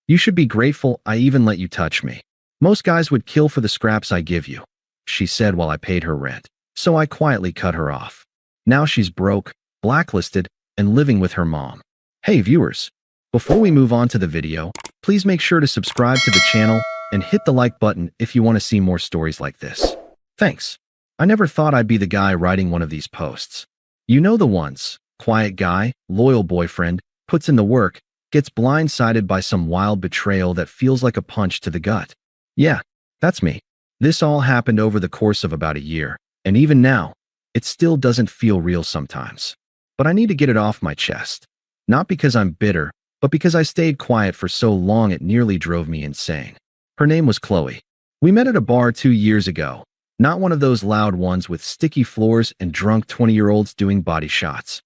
You should be grateful I even let you touch me. Most guys would kill for the scraps I give you, she said while I paid her rent. So I quietly cut her off. Now she's broke, blacklisted, and living with her mom. Hey viewers, before we move on to the video, please make sure to subscribe to the channel and hit the like button if you want to see more stories like this. Thanks. I never thought I'd be the guy writing one of these posts. You know the ones. Quiet guy, loyal boyfriend, puts in the work, gets blindsided by some wild betrayal that feels like a punch to the gut. Yeah, that's me. This all happened over the course of about a year, and even now, it still doesn't feel real sometimes. But I need to get it off my chest. Not because I'm bitter, but because I stayed quiet for so long it nearly drove me insane. Her name was Qley. We met at a bar 2 years ago, not one of those loud ones with sticky floors and drunk 20-year-olds doing body shots.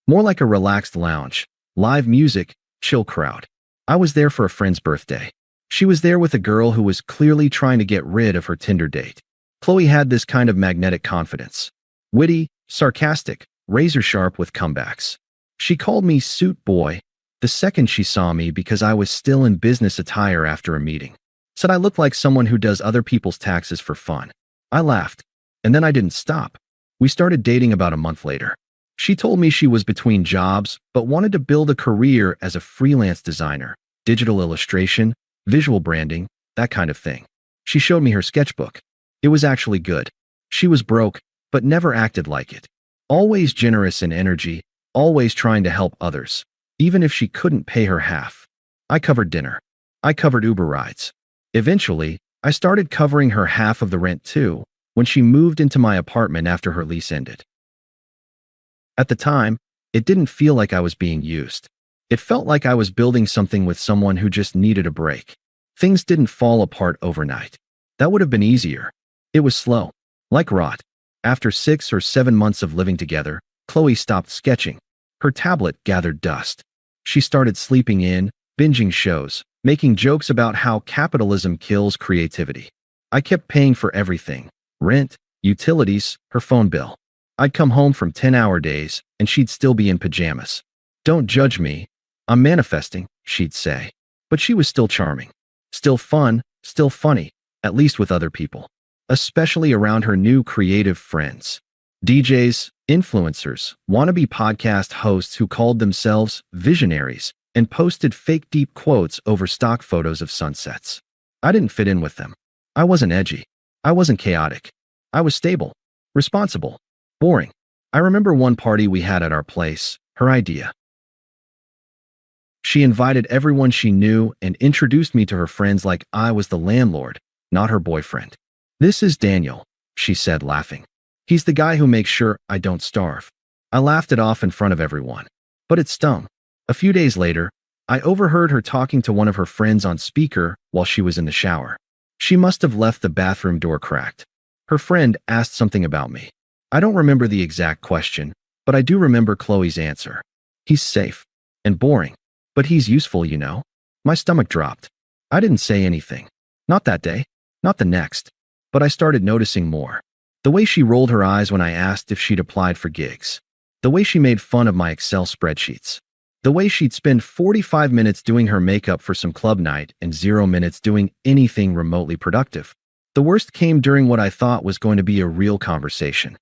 More like a relaxed lounge, live music, chill crowd. I was there for a friend's birthday. She was there with a girl who was clearly trying to get rid of her Tinder date. Qley had this kind of magnetic confidence. Witty, sarcastic, razor-sharp with comebacks. She called me suit boy the second she saw me because I was still in business attire after a meeting. Said I looked like someone who does other people's taxes for fun. I laughed. And then I didn't stop. We started dating about a month later. She told me she was between jobs, but wanted to build a career as a freelance designer, digital illustration, visual branding, that kind of thing. She showed me her sketchbook. It was actually good. She was broke, but never acted like it. Always generous in energy, always trying to help others, even if she couldn't pay her half. I covered dinner. I covered Uber rides. Eventually, I started covering her half of the rent too, when she moved into my apartment after her lease ended. At the time, it didn't feel like I was being used. It felt like I was building something with someone who just needed a break. Things didn't fall apart overnight. That would have been easier. It was slow, like rot. After 6 or 7 months of living together, Qley stopped sketching. Her tablet gathered dust. She started sleeping in, binging shows, making jokes about how capitalism kills creativity. I kept paying for everything: rent, utilities, her phone bill. I'd come home from 10-hour days, and she'd still be in pajamas. Don't judge me. I'm manifesting, she'd say. But she was still charming. Still fun, still funny, at least with other people. Especially around her new creative friends. DJs, influencers, wannabe podcast hosts who called themselves visionaries and posted fake deep quotes over stock photos of sunsets. I didn't fit in with them. I wasn't edgy. I wasn't chaotic. I was stable, responsible, boring. I remember one party we had at our place, her idea. She invited everyone she knew and introduced me to her friends like I was the landlord, not her boyfriend. This is Daniel, she said, laughing. He's the guy who makes sure I don't starve. I laughed it off in front of everyone. But it stung. A few days later, I overheard her talking to one of her friends on speaker while she was in the shower. She must have left the bathroom door cracked. Her friend asked something about me. I don't remember the exact question, but I do remember Qley's answer. He's safe. And boring. But he's useful, you know. My stomach dropped. I didn't say anything. Not that day. Not the next. But I started noticing more. The way she rolled her eyes when I asked if she'd applied for gigs. The way she made fun of my Excel spreadsheets. The way she'd spend 45 minutes doing her makeup for some club night and 0 minutes doing anything remotely productive. The worst came during what I thought was going to be a real conversation.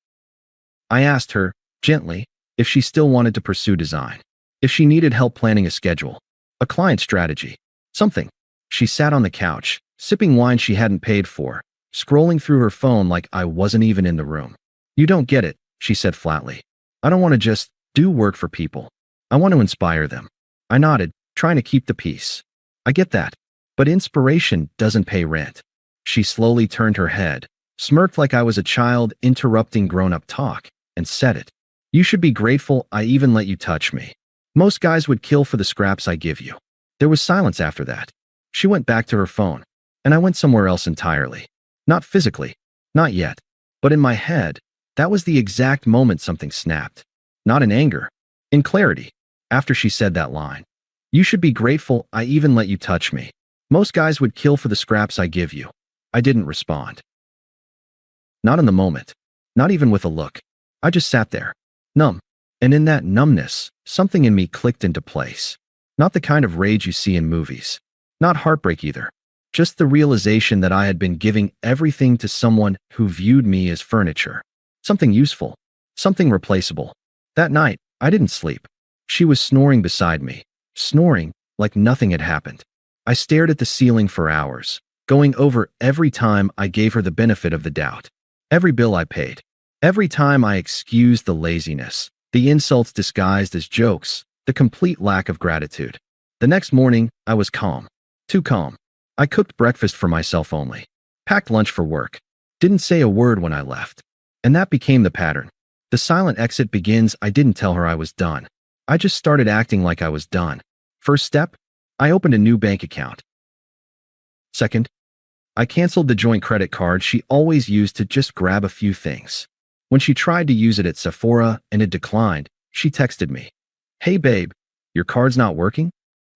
I asked her, gently, if she still wanted to pursue design. If she needed help planning a schedule. A client strategy. Something. She sat on the couch, sipping wine she hadn't paid for, scrolling through her phone like I wasn't even in the room. You don't get it, she said flatly. I don't want to just do work for people. I want to inspire them. I nodded, trying to keep the peace. I get that. But inspiration doesn't pay rent. She slowly turned her head, smirked like I was a child interrupting grown-up talk, and said it. You should be grateful I even let you touch me. Most guys would kill for the scraps I give you. There was silence after that. She went back to her phone, and I went somewhere else entirely. Not physically. Not yet. But in my head, that was the exact moment something snapped. Not in anger. In clarity. After she said that line. You should be grateful I even let you touch me. Most guys would kill for the scraps I give you. I didn't respond. Not in the moment. Not even with a look. I just sat there. Numb. And in that numbness, something in me clicked into place. Not the kind of rage you see in movies. Not heartbreak either. Just the realization that I had been giving everything to someone who viewed me as furniture. Something useful. Something replaceable. That night, I didn't sleep. She was snoring beside me. Snoring like nothing had happened. I stared at the ceiling for hours, going over every time I gave her the benefit of the doubt. Every bill I paid. Every time I excused the laziness, the insults disguised as jokes, the complete lack of gratitude. The next morning, I was calm. Too calm. I cooked breakfast for myself only. Packed lunch for work. Didn't say a word when I left. And that became the pattern. The silent exit begins. I didn't tell her I was done. I just started acting like I was done. First step, I opened a new bank account. Second, I canceled the joint credit card she always used to just grab a few things. When she tried to use it at Sephora and it declined, she texted me, "Hey babe, your card's not working?"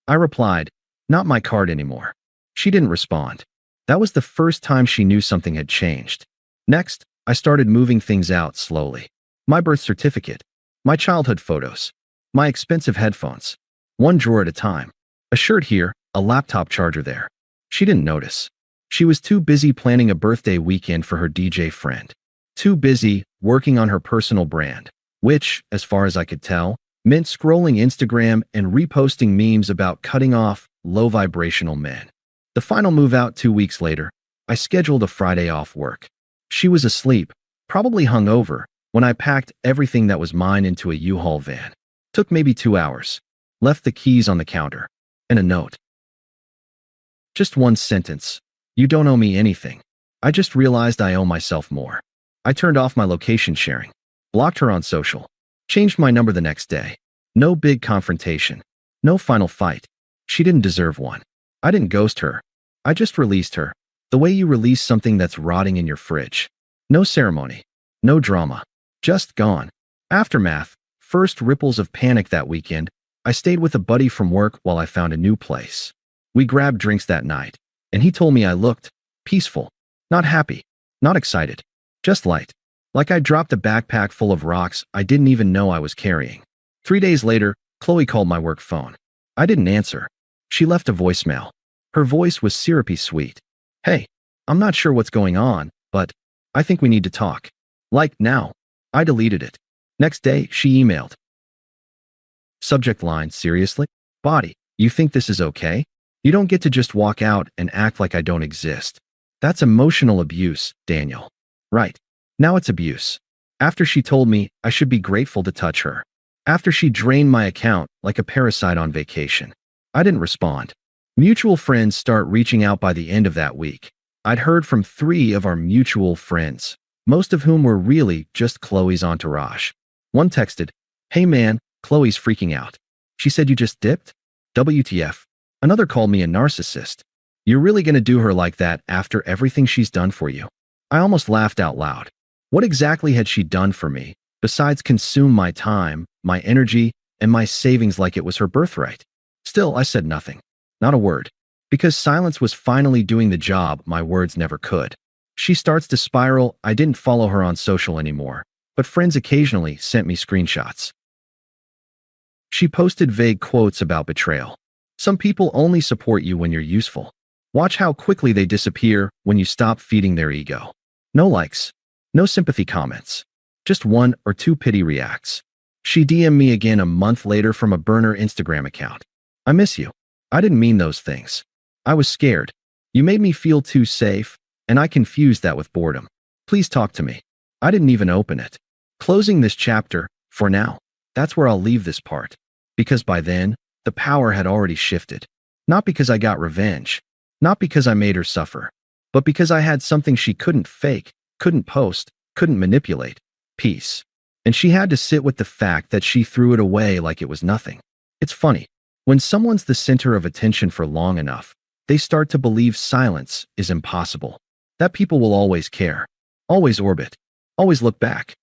I replied, "Not my card anymore." She didn't respond. That was the first time she knew something had changed. Next, I started moving things out slowly. My birth certificate, my childhood photos, my expensive headphones. One drawer at a time. A shirt here, a laptop charger there. She didn't notice. She was too busy planning a birthday weekend for her DJ friend. Too busy working on her personal brand, which, as far as I could tell, meant scrolling Instagram and reposting memes about cutting off low-vibrational men. The final move out 2 weeks later, I scheduled a Friday off work. She was asleep, probably hungover, when I packed everything that was mine into a U-Haul van. Took maybe 2 hours. Left the keys on the counter. And a note. Just one sentence. "You don't owe me anything. I just realized I owe myself more." I turned off my location sharing. Blocked her on social. Changed my number the next day. No big confrontation. No final fight. She didn't deserve one. I didn't ghost her. I just released her. The way you release something that's rotting in your fridge. No ceremony. No drama. Just gone. Aftermath. First ripples of panic that weekend. I stayed with a buddy from work while I found a new place. We grabbed drinks that night, and he told me I looked peaceful. Not happy. Not excited. Just light. Like I dropped a backpack full of rocks I didn't even know I was carrying. 3 days later, Qley called my work phone. I didn't answer. She left a voicemail. Her voice was syrupy sweet. "Hey, I'm not sure what's going on, but I think we need to talk. Like now." I deleted it. Next day, she emailed. Subject line, "Seriously? Body, you think this is okay? You don't get to just walk out and act like I don't exist. That's emotional abuse, Daniel." Right. Now it's abuse. After she told me I should be grateful to touch her. After she drained my account like a parasite on vacation. I didn't respond. Mutual friends start reaching out by the end of that week. I'd heard from 3 of our mutual friends, most of whom were really just Qley's entourage. One texted, "Hey man, Qley's freaking out. She said you just dipped? WTF. Another called me a narcissist. You're really gonna do her like that after everything she's done for you?" I almost laughed out loud. What exactly had she done for me, besides consume my time, my energy, and my savings like it was her birthright? Still, I said nothing. Not a word. Because silence was finally doing the job my words never could. She starts to spiral. I didn't follow her on social anymore, but friends occasionally sent me screenshots. She posted vague quotes about betrayal. Some people only support you when you're useful. Watch how quickly they disappear when you stop feeding their ego. No likes. No sympathy comments. Just 1 or 2 pity reacts. She DM'd me again a month later from a burner Instagram account. "I miss you. I didn't mean those things. I was scared. You made me feel too safe, and I confused that with boredom. Please talk to me." I didn't even open it. Closing this chapter, for now. That's where I'll leave this part. Because by then, the power had already shifted. Not because I got revenge. Not because I made her suffer. But because I had something she couldn't fake, couldn't post, couldn't manipulate. Peace. And she had to sit with the fact that she threw it away like it was nothing. It's funny. When someone's the center of attention for long enough, they start to believe silence is impossible. That people will always care. Always orbit. Always look back.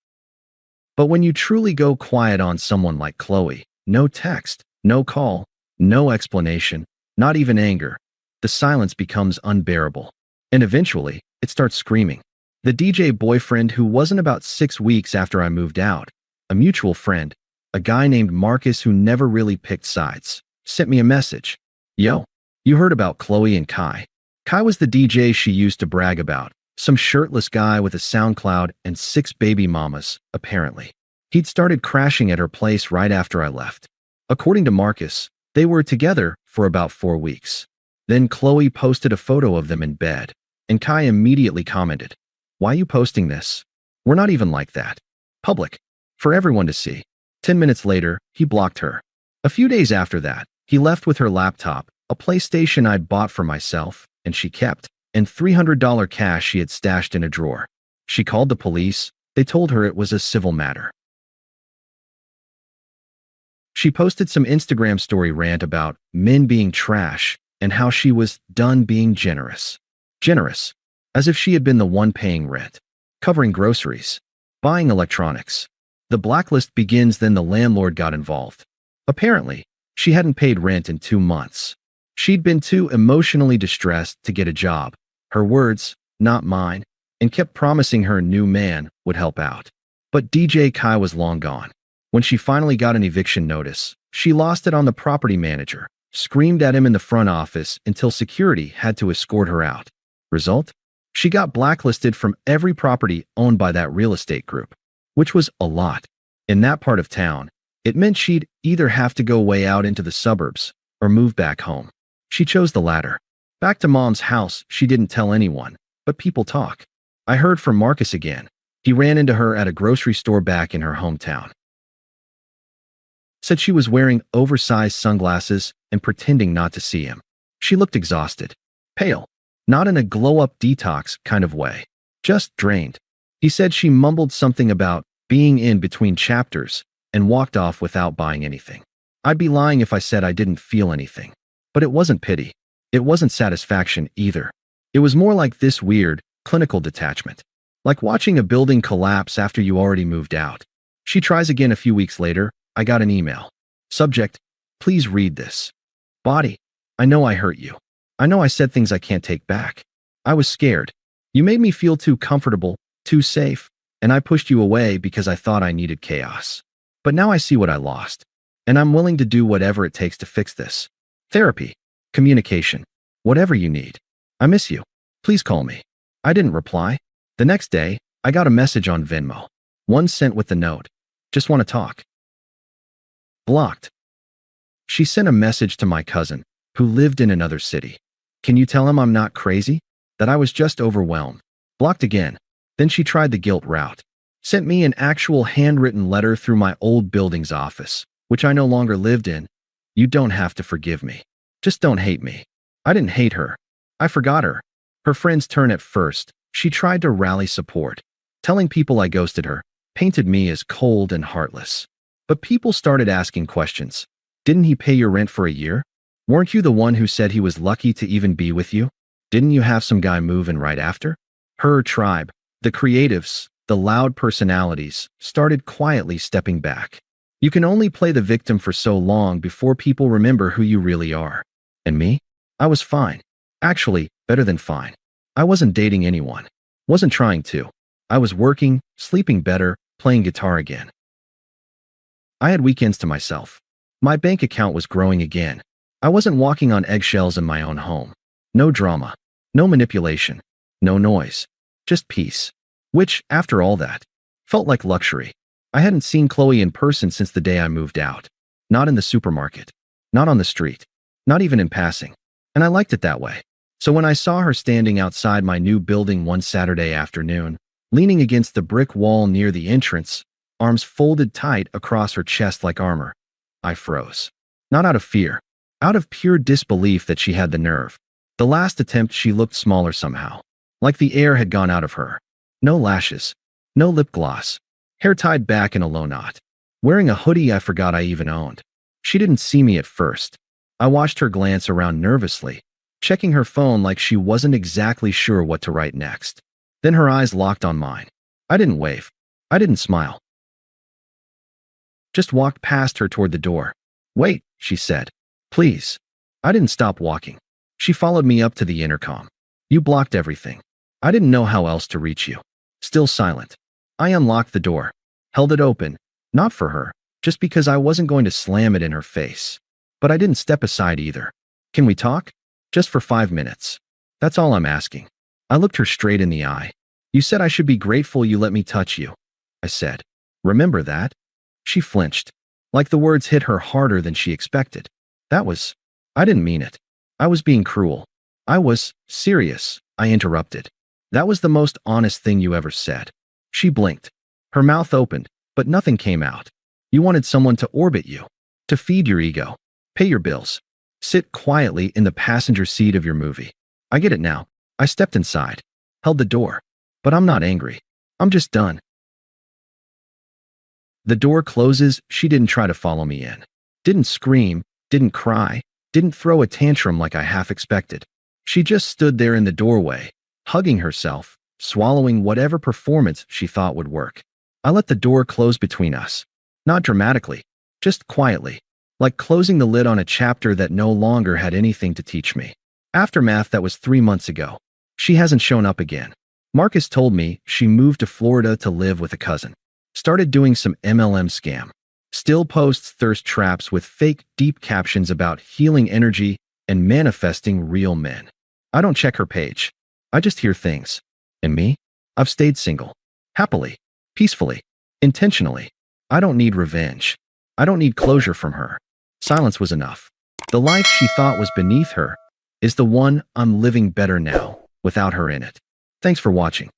But when you truly go quiet on someone like Qley, no text, no call, no explanation, not even anger, the silence becomes unbearable. And eventually, it starts screaming. The DJ boyfriend who wasn't about 6 weeks after I moved out, a mutual friend, a guy named Marcus who never really picked sides, sent me a message. Yo, you heard about Qley and Qley? Qley was the DJ she used to brag about. Some shirtless guy with a SoundCloud and 6 baby mamas, apparently. He'd started crashing at her place right after I left. According to Marcus, they were together for about 4 weeks. Then Qley posted a photo of them in bed, and Qley immediately commented, "Why you posting this? We're not even like that. Public. For everyone to see." 10 minutes later, he blocked her. A few days after that, he left with her laptop, a PlayStation I'd bought for myself, and she kept, and $300 cash she had stashed in a drawer. She called the police. They told her it was a civil matter. She posted some Instagram story rant about men being trash and how she was done being generous. Generous, as if she had been the one paying rent, covering groceries, buying electronics. The blacklist begins, then the landlord got involved. Apparently, she hadn't paid rent in 2 months. She'd been too emotionally distressed to get a job, her words, not mine, and kept promising her new man would help out. But DJ Qley was long gone. When she finally got an eviction notice, she lost it on the property manager, screamed at him in the front office until security had to escort her out. Result? She got blacklisted from every property owned by that real estate group, which was a lot. In that part of town, it meant she'd either have to go way out into the suburbs or move back home. She chose the latter. Back to mom's house, she didn't tell anyone, but people talk. I heard from Marcus again. He ran into her at a grocery store back in her hometown. Said she was wearing oversized sunglasses and pretending not to see him. She looked exhausted, pale, not in a glow-up detox kind of way, just drained. He said she mumbled something about being in between chapters and walked off without buying anything. I'd be lying if I said I didn't feel anything. But it wasn't pity. It wasn't satisfaction either. It was more like this weird, clinical detachment. Like watching a building collapse after you already moved out. She tries again a few weeks later. I got an email. Subject, please read this. Body, I know I hurt you. I know I said things I can't take back. I was scared. You made me feel too comfortable, too safe, and I pushed you away because I thought I needed chaos. But now I see what I lost, and I'm willing to do whatever it takes to fix this. Therapy, communication, whatever you need. I miss you. Please call me. I didn't reply. The next day, I got a message on Venmo. One sent with the note. Just want to talk. Blocked. She sent a message to my cousin, who lived in another city. Can you tell him I'm not crazy? That I was just overwhelmed. Blocked again. Then she tried the guilt route. Sent me an actual handwritten letter through my old building's office, which I no longer lived in. You don't have to forgive me. Just don't hate me. I didn't hate her. I forgot her. Her friend's turn at first. She tried to rally support. Telling people I ghosted her, painted me as cold and heartless. But people started asking questions. Didn't he pay your rent for a year? Weren't you the one who said he was lucky to even be with you? Didn't you have some guy move in right after? Her tribe, the creatives, the loud personalities, started quietly stepping back. You can only play the victim for so long before people remember who you really are. And me? I was fine. Actually, better than fine. I wasn't dating anyone. Wasn't trying to. I was working, sleeping better, playing guitar again. I had weekends to myself. My bank account was growing again. I wasn't walking on eggshells in my own home. No drama. No manipulation. No noise. Just peace. Which, after all that, felt like luxury. I hadn't seen Qley in person since the day I moved out. Not in the supermarket. Not on the street. Not even in passing. And I liked it that way. So when I saw her standing outside my new building one Saturday afternoon, leaning against the brick wall near the entrance, arms folded tight across her chest like armor, I froze. Not out of fear. Out of pure disbelief that she had the nerve. The last attempt she looked smaller somehow. Like the air had gone out of her. No lashes. No lip gloss. Hair tied back in a low knot. Wearing a hoodie I forgot I even owned. She didn't see me at first. I watched her glance around nervously, checking her phone like she wasn't exactly sure what to write next. Then her eyes locked on mine. I didn't wave. I didn't smile. Just walked past her toward the door. Wait, she said. Please. I didn't stop walking. She followed me up to the intercom. You blocked everything. I didn't know how else to reach you. Still silent. I unlocked the door. Held it open. Not for her. Just because I wasn't going to slam it in her face. But I didn't step aside either. Can we talk? Just for 5 minutes. That's all I'm asking. I looked her straight in the eye. You said I should be grateful you let me touch you, I said. Remember that? She flinched, like the words hit her harder than she expected. I didn't mean it. I was being cruel. I was serious, I interrupted. That was the most honest thing you ever said. She blinked. Her mouth opened, but nothing came out. You wanted someone to orbit you, to feed your ego, pay your bills, sit quietly in the passenger seat of your movie. I get it now. I stepped inside, held the door. But I'm not angry. I'm just done. The door closes. She didn't try to follow me in. Didn't scream, didn't cry, didn't throw a tantrum like I half expected. She just stood there in the doorway, hugging herself, swallowing whatever performance she thought would work. I let the door close between us. Not dramatically, just quietly, like closing the lid on a chapter that no longer had anything to teach me. Aftermath that was 3 months ago. She hasn't shown up again. Marcus told me she moved to Florida to live with a cousin. Started doing some MLM scam. Still posts thirst traps with fake deep captions about healing energy and manifesting real men. I don't check her page. I just hear things. And me? I've stayed single. Happily. Peacefully. Intentionally. I don't need revenge. I don't need closure from her. Silence was enough. The life she thought was beneath her is the one I'm living better now, without her in it. Thanks for watching.